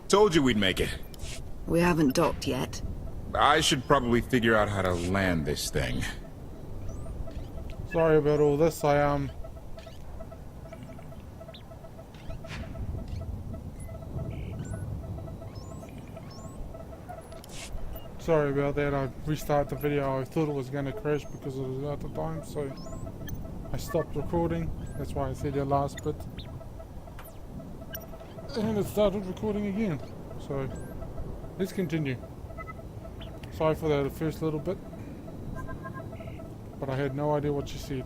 Told you we'd make it. We haven't docked yet. I should probably figure out how to land this thing. Sorry about all this. Sorry about that. I restarted the video. I thought it was going to crash because it was at the time, so I stopped recording. That's why I said your last bit. And it started recording again. So let's continue. Sorry for that first little bit, but I had no idea what you said.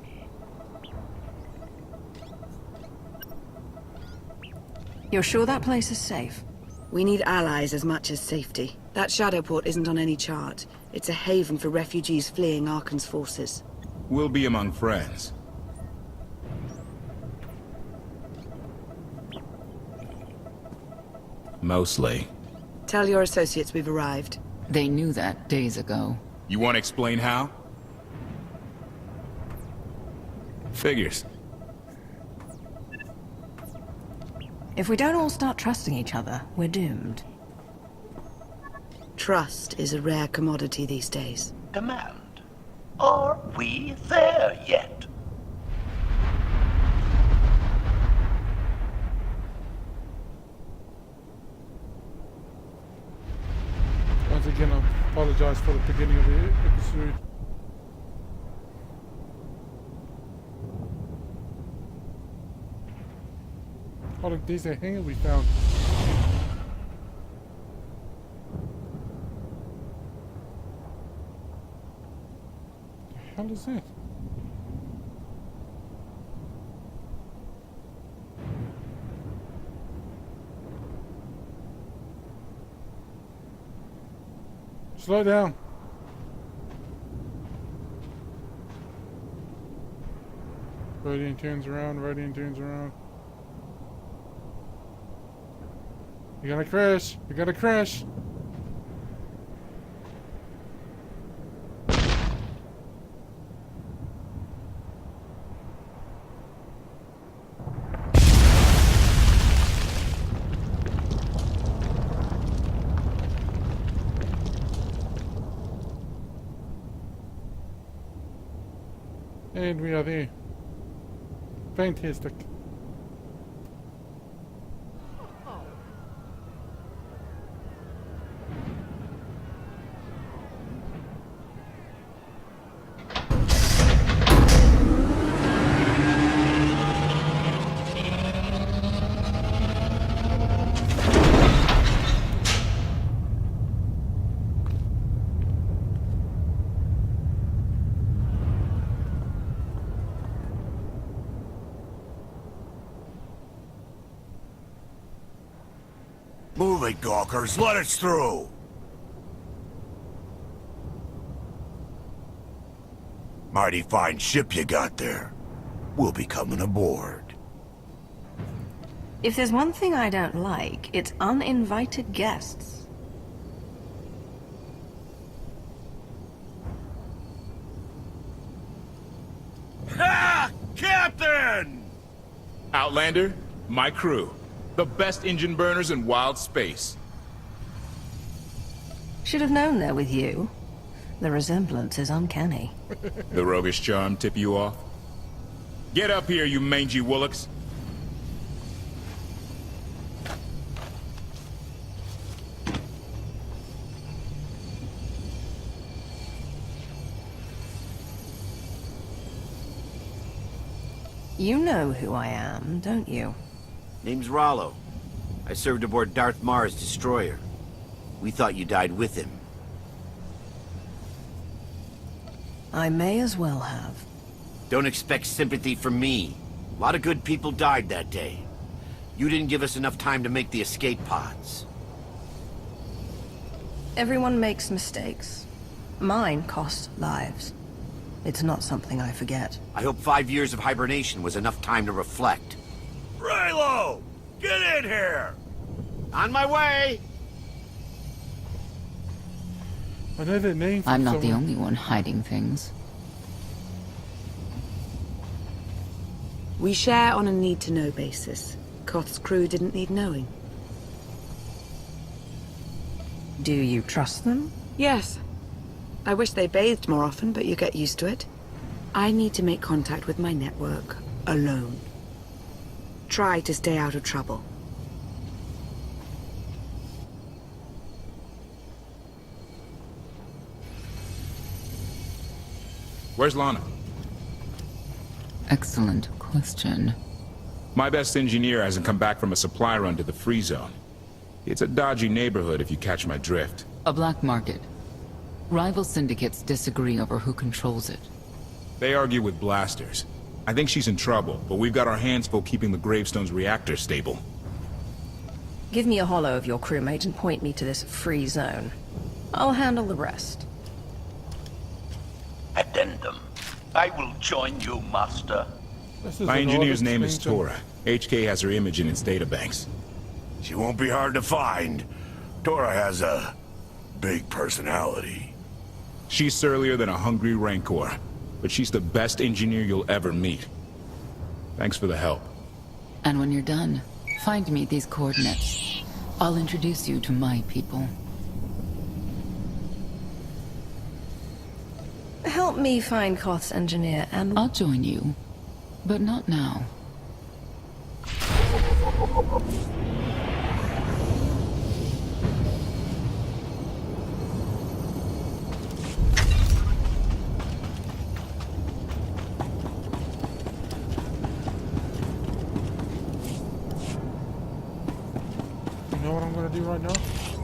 You're sure that place is safe? We need allies as much as safety. That Shadowport isn't on any chart. It's a haven for refugees fleeing Arkan's forces. We'll be among friends. Mostly. Tell your associates we've arrived. They knew that days ago. You want to explain how? Figures. If we don't all start trusting each other, we're doomed. Trust is a rare commodity these days. Demand. Are we there yet? Once again, I apologize for the beginning of the episode. Oh look, there's a hangar we found. The hell is that? Slow down. Radiant turns around, Radiant turns around. You're gonna crash. You're gonna crash. And we are there. Fantastic. Move it, gawkers. Let us through. Mighty fine ship you got there. We'll be coming aboard. If there's one thing I don't like, it's uninvited guests. Ha! Captain! Outlander, my crew. The best engine burners in wild space. Should have known they're with you. The resemblance is uncanny. The roguish charm tip you off? Get up here, you mangy woolocks. You know who I am, don't you? Name's Rollo. I served aboard Darth Marr's destroyer. We thought you died with him. I may as well have. Don't expect sympathy from me. A lot of good people died that day. You didn't give us enough time to make the escape pods. Everyone makes mistakes. Mine cost lives. It's not something I forget. I hope 5 years of hibernation was enough time to reflect. Raylo! Get in here! On my way! I know that name from I'm not the someone. only one hiding things. We share on a need-to-know basis. Koth's crew didn't need knowing. Do you trust them? Yes. I wish they bathed more often, but you get used to it. I need to make contact with my network, alone. Try to stay out of trouble. Where's Lana? Excellent question. My best engineer hasn't come back from a supply run to the free zone. It's a dodgy neighborhood if you catch my drift. A black market. Rival syndicates disagree over who controls it. They argue with blasters. I think she's in trouble, but we've got our hands full keeping the Gravestone's reactor stable. Give me a holo of your crewmate and point me to this free zone. I'll handle the rest. Addendum. I will join you, Master. This is My an engineer's odd name is extension. Tora. HK has her image in its databanks. She won't be hard to find. Tora has a big personality. She's surlier than a hungry rancor, but she's the best engineer you'll ever meet. Thanks for the help. And when you're done, find me these coordinates. I'll introduce you to my people. Help me find Koth's engineer and... I'll join you, but not now. You know what I'm gonna do right now?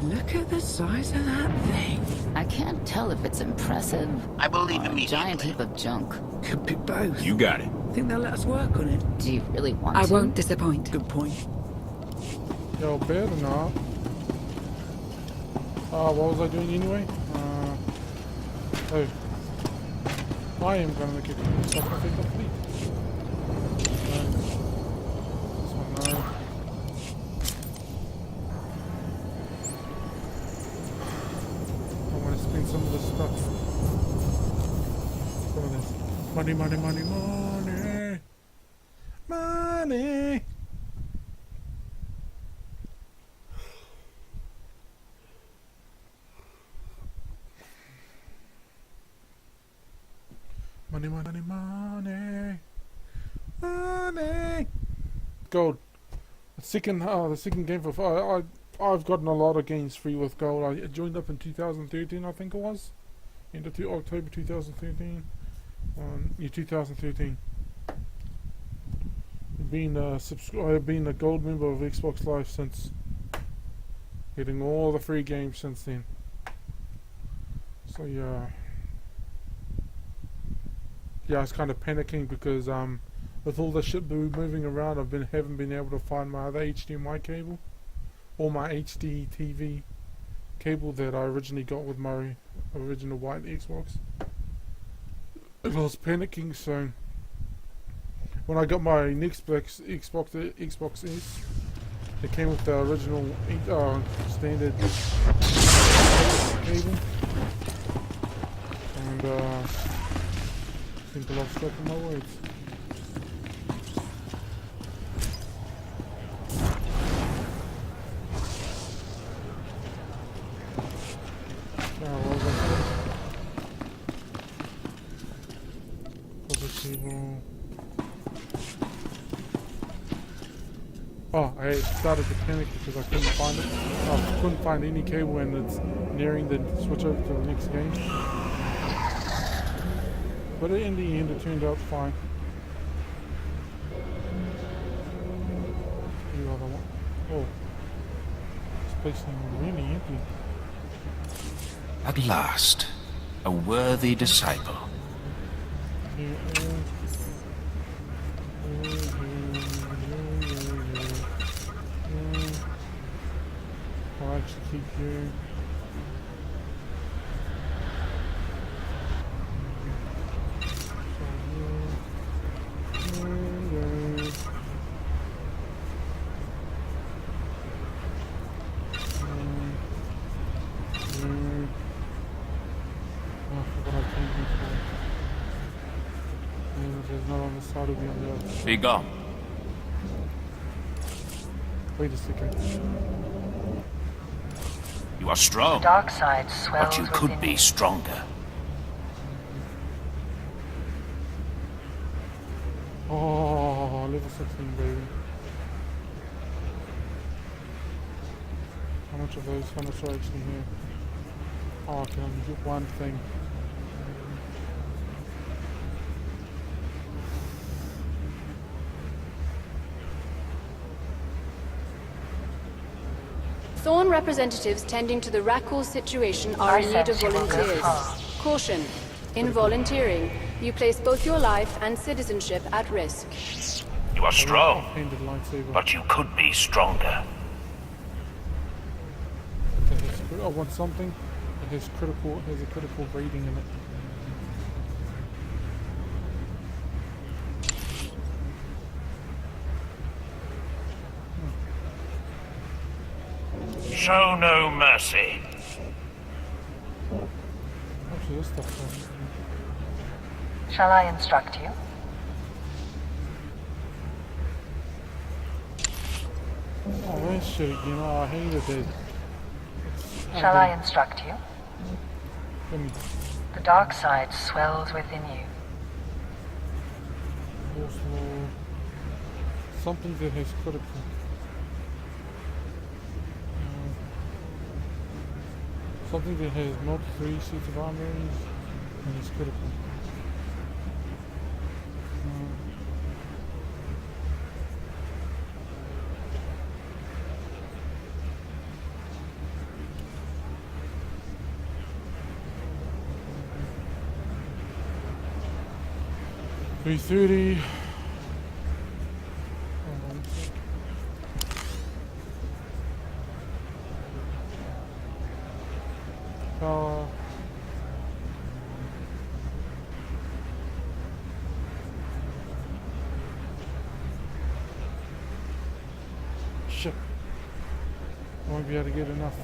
Look at the size of that thing. I can't tell if it's impressive I believe or a immediately. giant heap of junk. Could be both. You got it. Think they'll let us work on it? Do you really want I to? won't disappoint. Good point. Yo, better not. What was I doing anyway? Oh. I am gonna make it something complete. This one, no. I want to spend some of this stuff. Some of this. Money, money, money, money. Money. Money, money, money, money. Gold. The second game for I've gotten a lot of games free with gold. I joined up in 2013, I think it was, into October 2013. Yeah, 2013. I've been a gold member of Xbox Live since. Getting all the free games since then. So yeah. Yeah, I was kind of panicking because with all the shit moving around, haven't been able to find my other HDMI cable or my HD TV cable that I originally got with my original white Xbox. I was panicking, so when I got my next Xbox S, it came with the original standard cable, and I think I lost track of my words. What was I saying? Cable. Oh, I started to panic because I couldn't find it. I couldn't find any cable, and it's nearing the switch over to the next game. But in the end, it turned out fine. The other one. Oh, this place is really empty. At last, a worthy disciple. I'll actually keep you. There's not on the side of the other. Be gone. Wait a second. You You are strong, Dark side swells but you could within be you. stronger. Oh, level 16, baby. How much of those? How much are actually here? Oh, I can only get one thing. Thorn representatives tending to the Rakul situation are in need of volunteers. Caution. In volunteering, you place both your life and citizenship at risk. You are strong, Offhanded lightsaber. but you could be stronger. I want something that has a critical rating in it. Show no mercy. Actually, this stuff first. Shall I instruct you? Oh, that shit again. Oh, I hated it. Shall I instruct you? Let me The dark side swells within you. also something that has critical. Something that has not 3 suits of armor and is critical. $330. Power. Shit. I won't be able to get enough.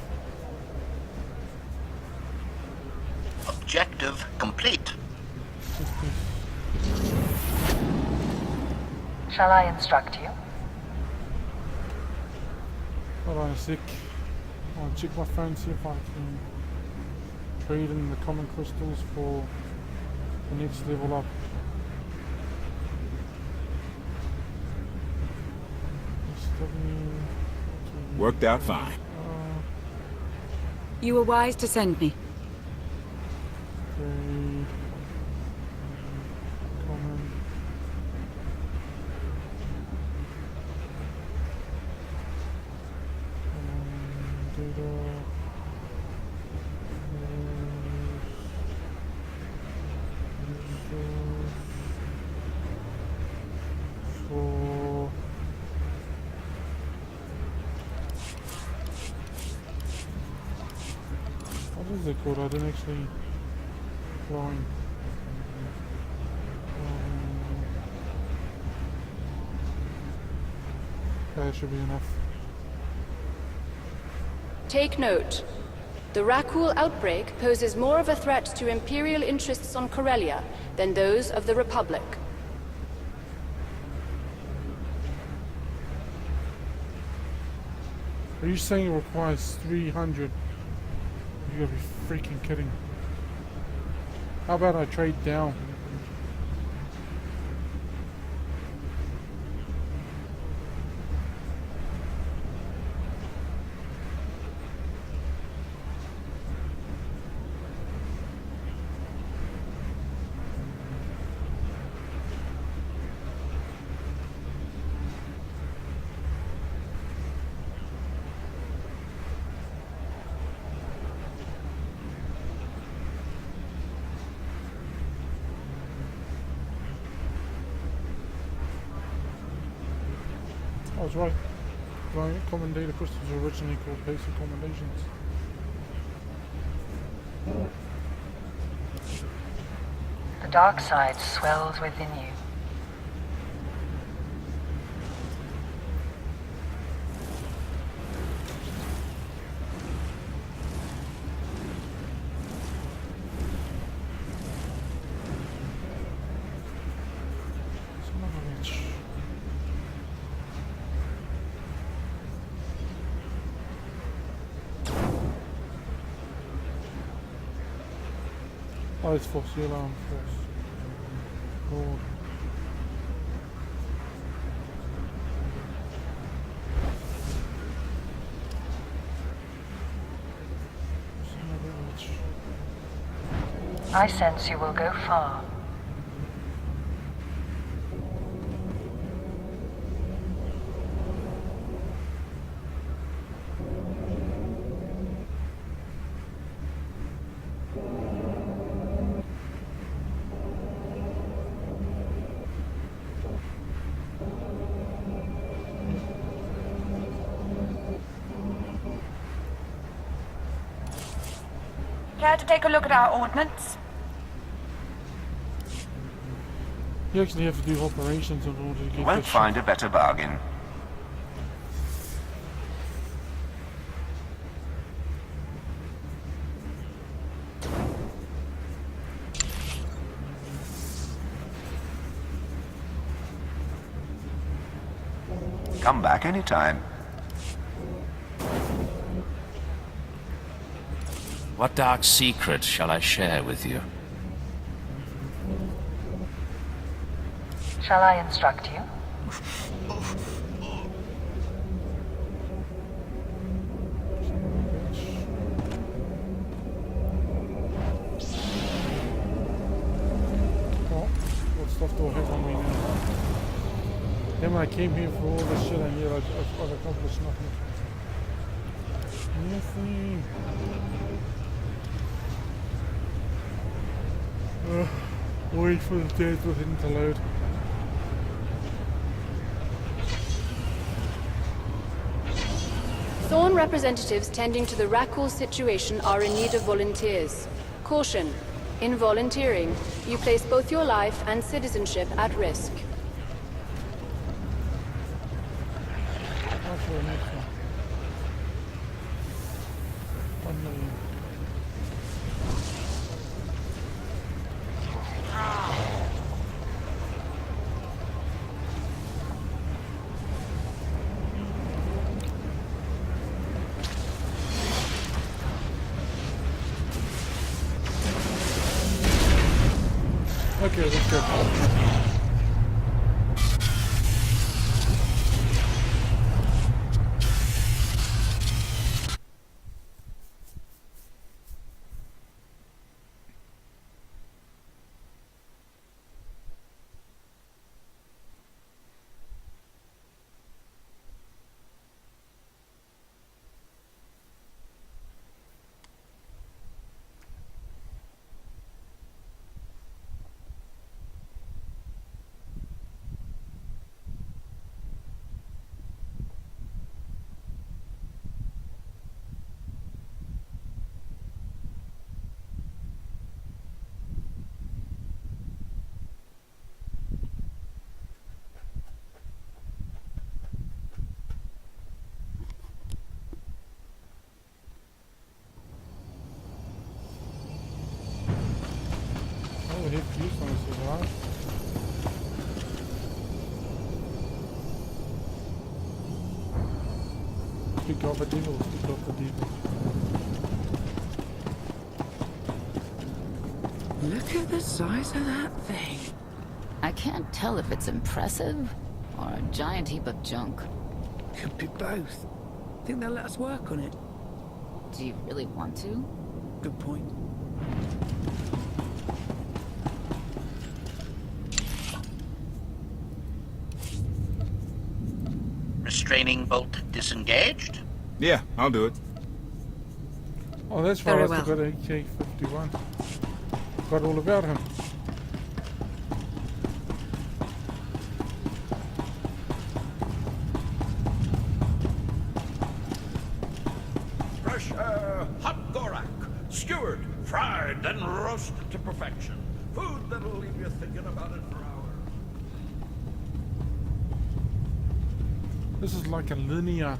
Objective complete. Shall I instruct you? Hold on a sec. I'll check my phone, see if I can trade in the common crystals for the next level up. Worked out fine. You were wise to send me. Trade. Common. Data. For what is it called? I didn't actually find. That should be enough. Take note. The Rakul outbreak poses more of a threat to Imperial interests on Corellia than those of the Republic. Are you saying it requires 300? You gotta be freaking kidding. How about I trade down? I was right. Common data crystals were originally called basic accommodations. The dark side swells within you. Son of a bitch. Oh, it's false alarm, false. Oh. I sense you will go far. Care to take a look at our ordnance? You actually have to do operations in order to get Won't this find a better bargain. Come back anytime. What dark secret shall I share with you? Shall I instruct you? Oh, what stuff do I have on me now? Then when I came here for all this shit, I knew I've accomplished nothing. Nothing. Wait for the data thing to load. Thorn representatives tending to the Rakul situation are in need of volunteers. Caution. In volunteering, you place both your life and citizenship at risk. What's the next one? 1 million. Okay, let's go. Oh, hit fuse on this as well. Pick off a devil, pick off the devil. Look at the size of that thing. I can't tell if it's impressive or a giant heap of junk. Could be both. Think they'll let us work on it? Do you really want to? Good point. Restraining bolt disengaged? Yeah, I'll do it. Oh, that's Very right, I well. got AK-51. Got all about him. Fresh, hot gorak, skewered, fried, and roasted to perfection. Food that'll leave you thinking about it for hours. This is like a linear.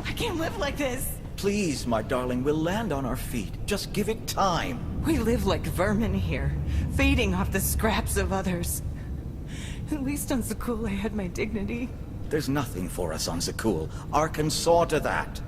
I can't live like this. Please, my darling, we'll land on our feet. Just give it time. We live like vermin here, feeding off the scraps of others. At least on Zakul I had my dignity. There's nothing for us on Zakul. Arkan saw to that.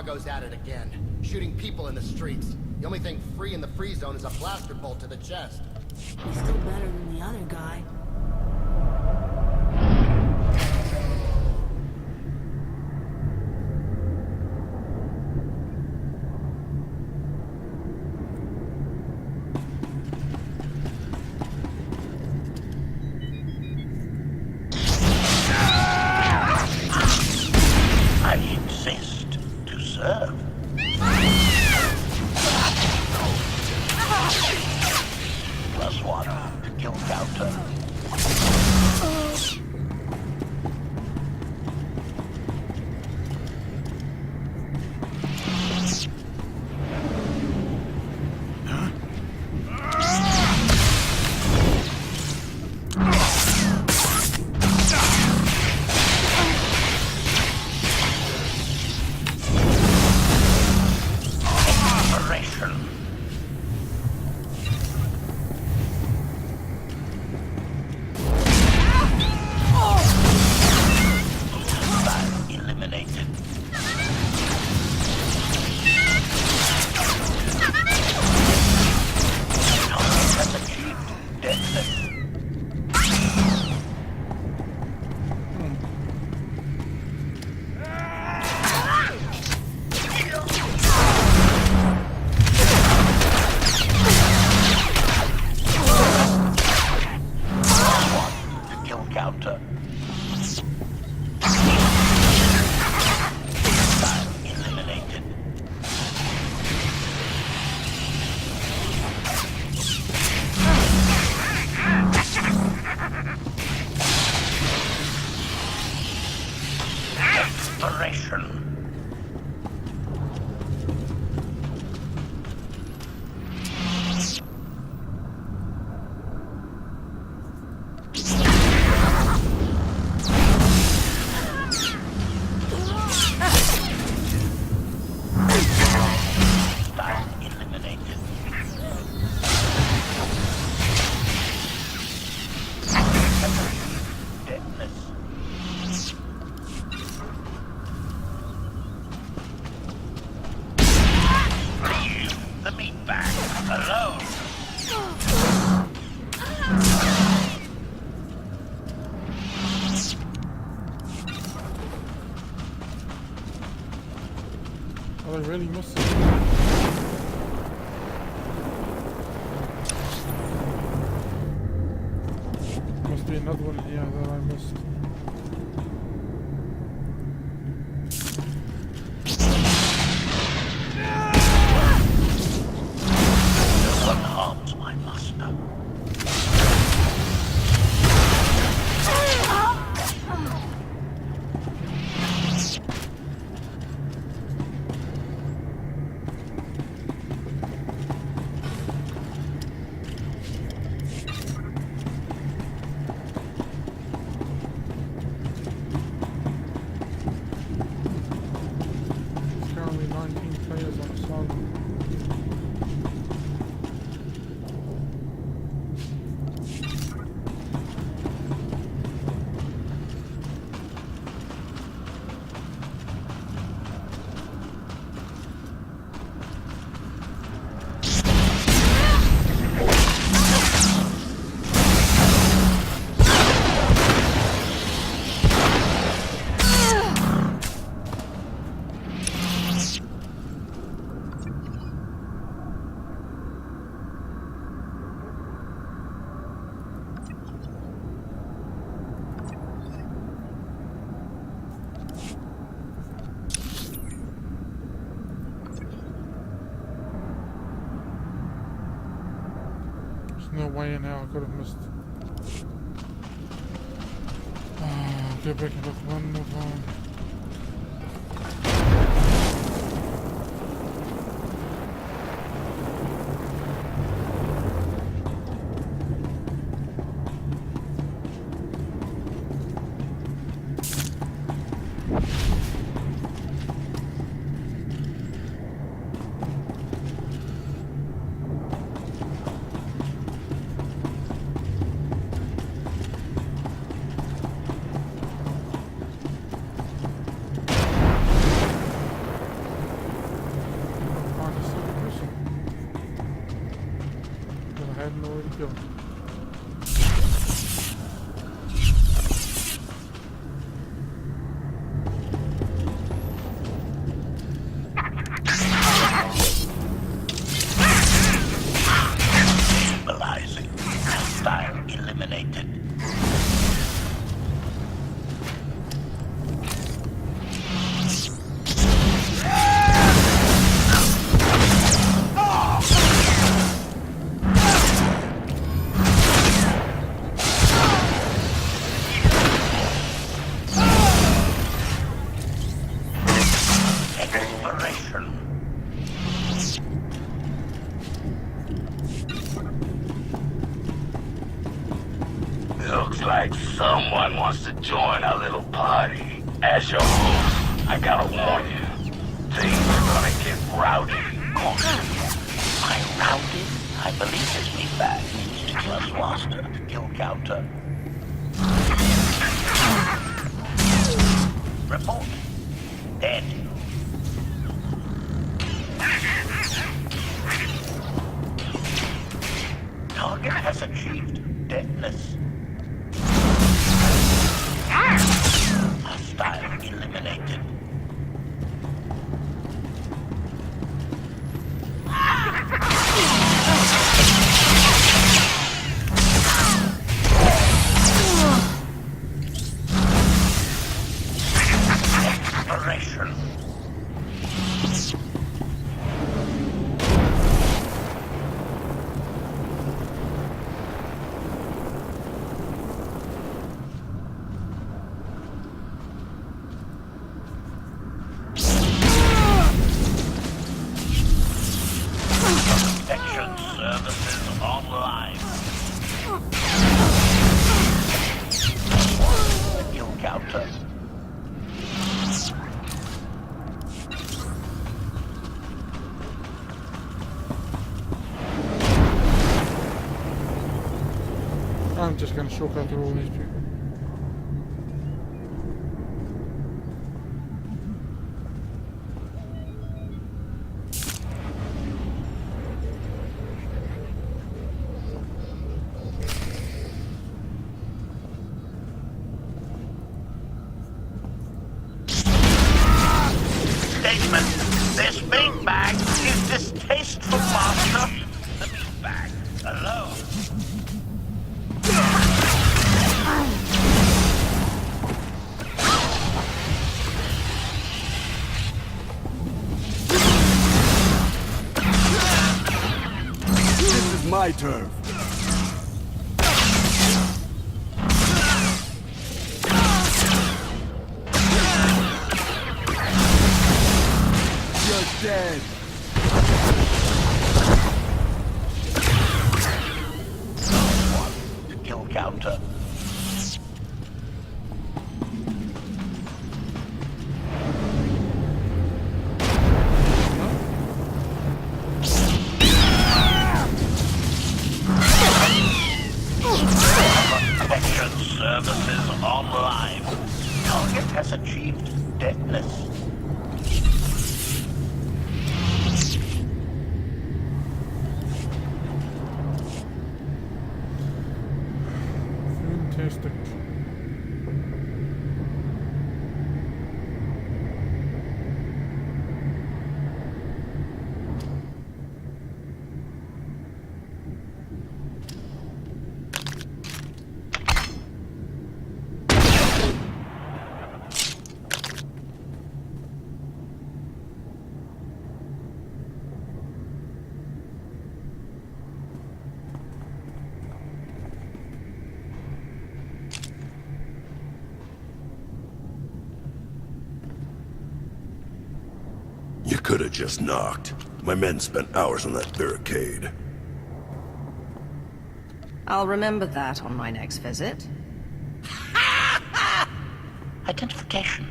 doggo's at it again, shooting people in the streets. The only thing free in the free zone is a blaster bolt to the chest. He's still better than the other guy. I insist to serve. +1 to kill counter. Operation. Eliminated. Target has achieved deadness. +1 to kill counter. Eliminated. Desperation. Style eliminated. Deadness. Leave the meat bag alone. Oh, I really missed it. Must be another one in here that I missed. No one harms my master. There's currently 19 players on the server. There's no way in hell I could have missed. I'll go back and look one more time. go. Stabilizing. Hostile eliminated. Looks like someone wants to join our little party. As your host, I gotta warn you, things are gonna get rowdy. My rowdy? I believe his feedback means to kill us master. Kill counter. Report. Dead. Target has achieved deadness. Hostile eliminated. Exploration. Protection services online. Kill counter. I'm just gonna shortcut through all these people. Statement. This meat bag is distasteful, master. The meat bag alone. This is my turf. You're dead. Kill counter. Protection services online. Target has achieved deadness. Fantastic. You could have just knocked. My men spent hours on that barricade. I'll remember that on my next visit. Identification.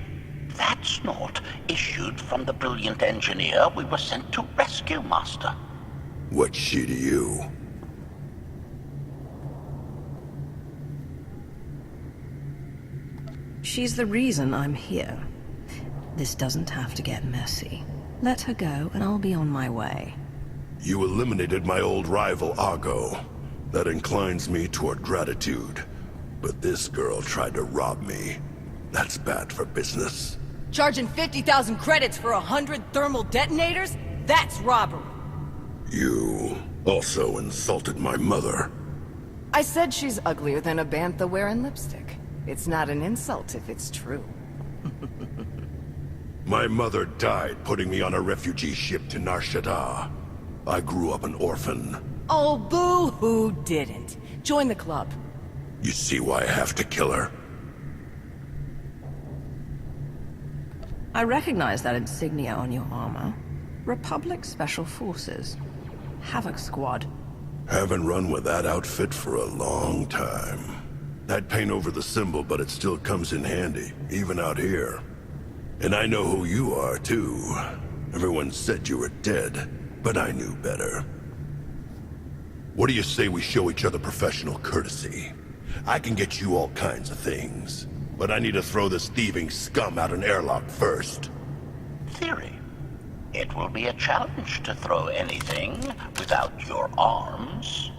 That snort issued from the brilliant engineer we were sent to rescue, Master. What's she to you? She's the reason I'm here. This doesn't have to get messy. Let her go, and I'll be on my way. You eliminated my old rival, Argo. That inclines me toward gratitude. But this girl tried to rob me. That's bad for business. Charging 50,000 credits for 100 thermal detonators? That's robbery. You also insulted my mother. I said she's uglier than a bantha wearing lipstick. It's not an insult if it's true. My mother died putting me on a refugee ship to Nar Shaddaa. I grew up an orphan. Oh, boo-hoo didn't. Join the club. You see why I have to kill her? I recognize that insignia on your armor. Republic Special Forces. Havoc Squad. Haven't run with that outfit for a long time. I'd paint over the symbol, but it still comes in handy, even out here. And I know who you are, too. Everyone said you were dead, but I knew better. What do you say we show each other professional courtesy? I can get you all kinds of things, but I need to throw this thieving scum out an airlock first. Theory. It will be a challenge to throw anything without your arms.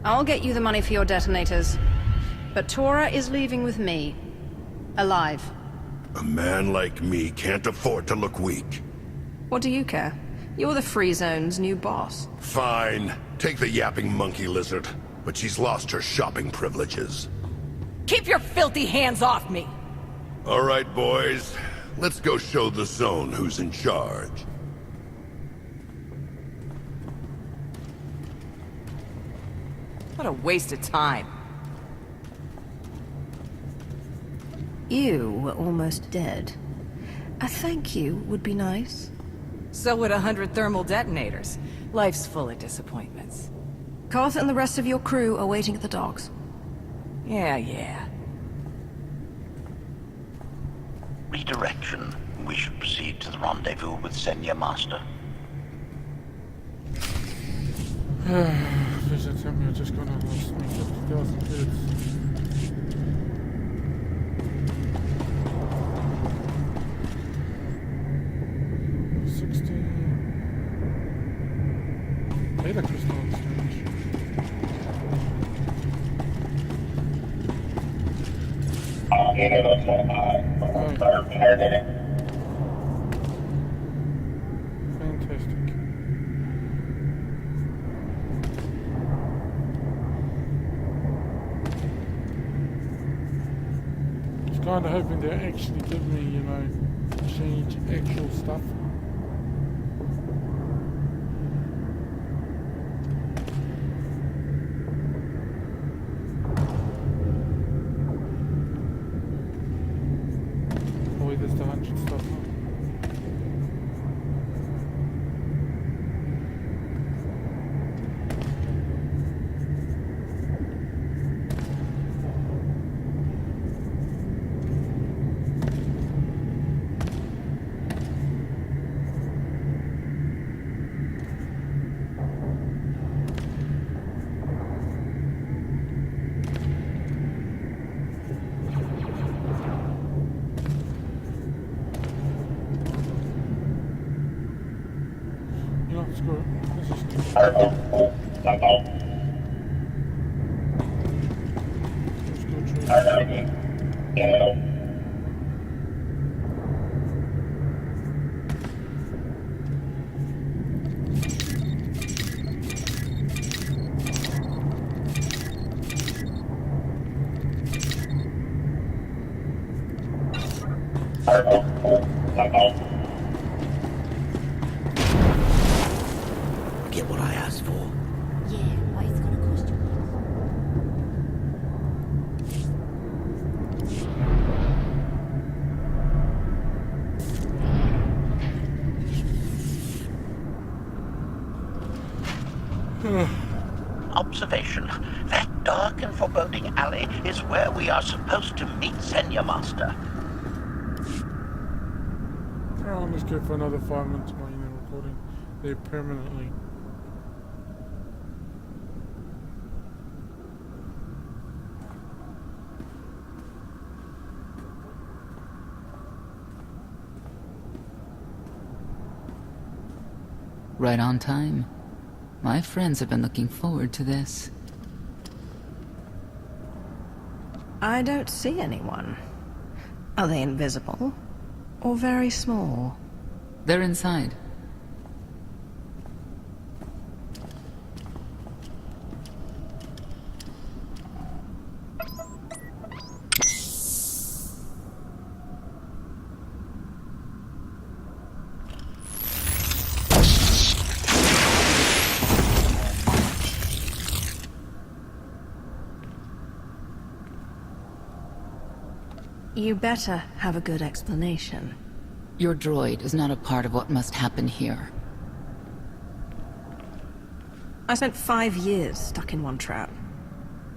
I'll get you the money for your detonators. But Tora is leaving with me. Alive. A man like me can't afford to look weak. What do you care? You're the Free Zone's new boss. Fine. Take the yapping monkey lizard. But she's lost her shopping privileges. Keep your filthy hands off me! All right, boys. Let's go show the Zone who's in charge. What a waste of time. You were almost dead. A thank you would be nice. So would 100 thermal detonators. Life's full of disappointments. Carth and the rest of your crew are waiting at the docks. Yeah. Redirection. We should proceed to the rendezvous with Senya Master. Please don't tell me I just got on lost me 50,000 credits. Data crystal exchange. Fantastic. Just kind of hoping they actually give me, you know, change actual stuff. There's the 100 stuff. Screw it. Let's just do it. Let's go trade. Get what I asked for. Yeah, but it's gonna cost you. Observation. That dark and foreboding alley is where we are supposed to meet Senya Master. Oh, I'm just good for another 5 minutes while you're recording there permanently. Right on time. My friends have been looking forward to this. I don't see anyone. Are they invisible? Or very small? They're inside. You better have a good explanation. Your droid is not a part of what must happen here. I spent 5 years stuck in one trap.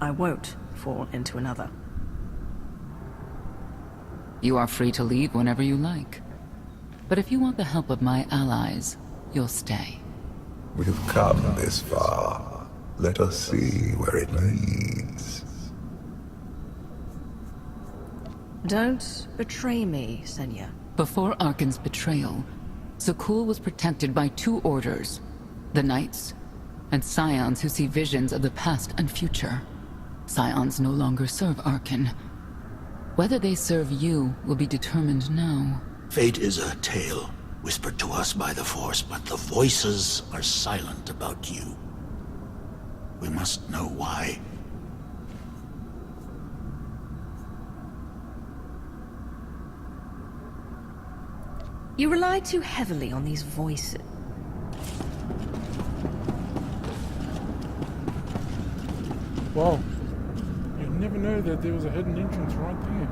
I won't fall into another. You are free to leave whenever you like. But if you want the help of my allies, you'll stay. We've come this far. Let us see where it leads. Don't betray me, Senya. Before Arkan's betrayal, Zakul was protected by 2 orders. The Knights, and Scions who see visions of the past and future. Scions no longer serve Arkan. Whether they serve you will be determined now. Fate is a tale whispered to us by the Force, but the voices are silent about you. We must know why. You rely too heavily on these voices. Well, you'd never know that there was a hidden entrance right there.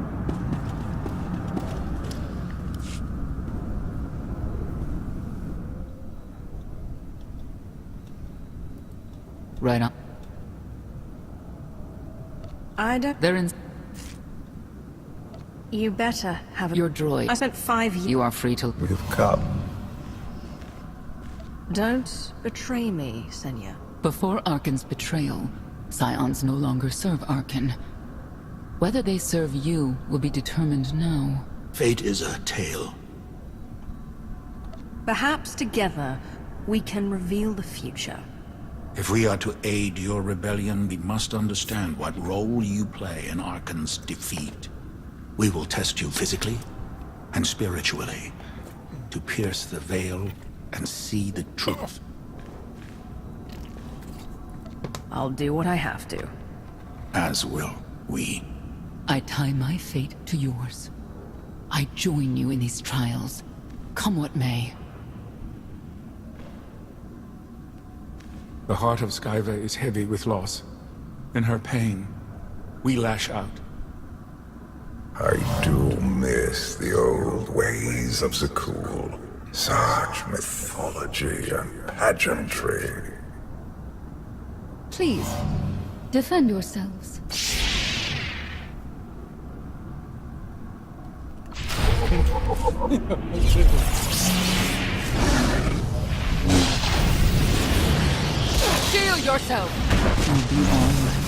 Right on. I don't... They're in... You better have a... Your droid. I spent 5 years... You are free to... We've come. Don't betray me, Senya. Before Arkan's betrayal, Scions no longer serve Arkan. Whether they serve you will be determined now. Fate is a tale. Perhaps together, we can reveal the future. If we are to aid your rebellion, we must understand what role you play in Arkan's defeat. We will test you physically and spiritually to pierce the veil and see the truth. I'll do what I have to. As will we. I tie my fate to yours. I join you in these trials, come what may. The heart of Skyva is heavy with loss. In her pain, we lash out. I do miss the old ways of Zakul. Such mythology and pageantry. Please, defend yourselves. Shield yourself! You'll be all right.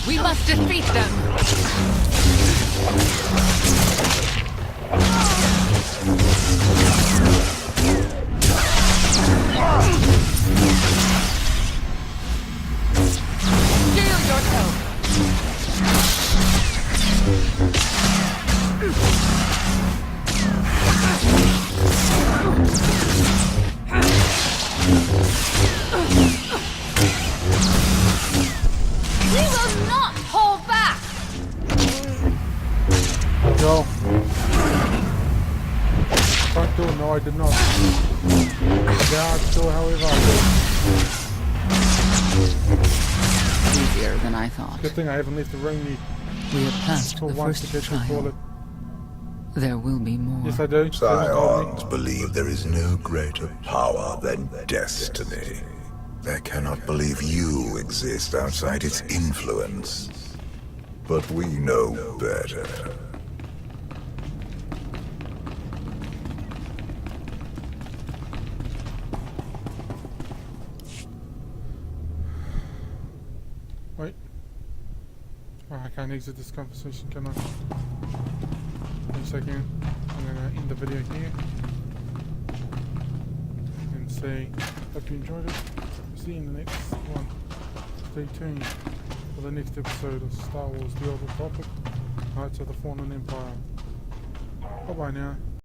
We must defeat them! Shield yourself! We will not hold back! Go. Front door, no I did not. Back door, however I did. Easier than I thought. Good thing I haven't left the room yet. We have passed For the once first to get to trial. toilet. There will be more. Yes I do. Scions believe there is no greater power than destiny. They cannot believe you exist outside its influence. But we know better. Wait. can't exit this conversation, can I? Yes, I can. I'm gonna end the video here and say, hope you enjoyed it. See you in the next one. Stay tuned for the next episode of Star Wars: The Old Republic, Knights of the Fallen Empire. Bye bye now.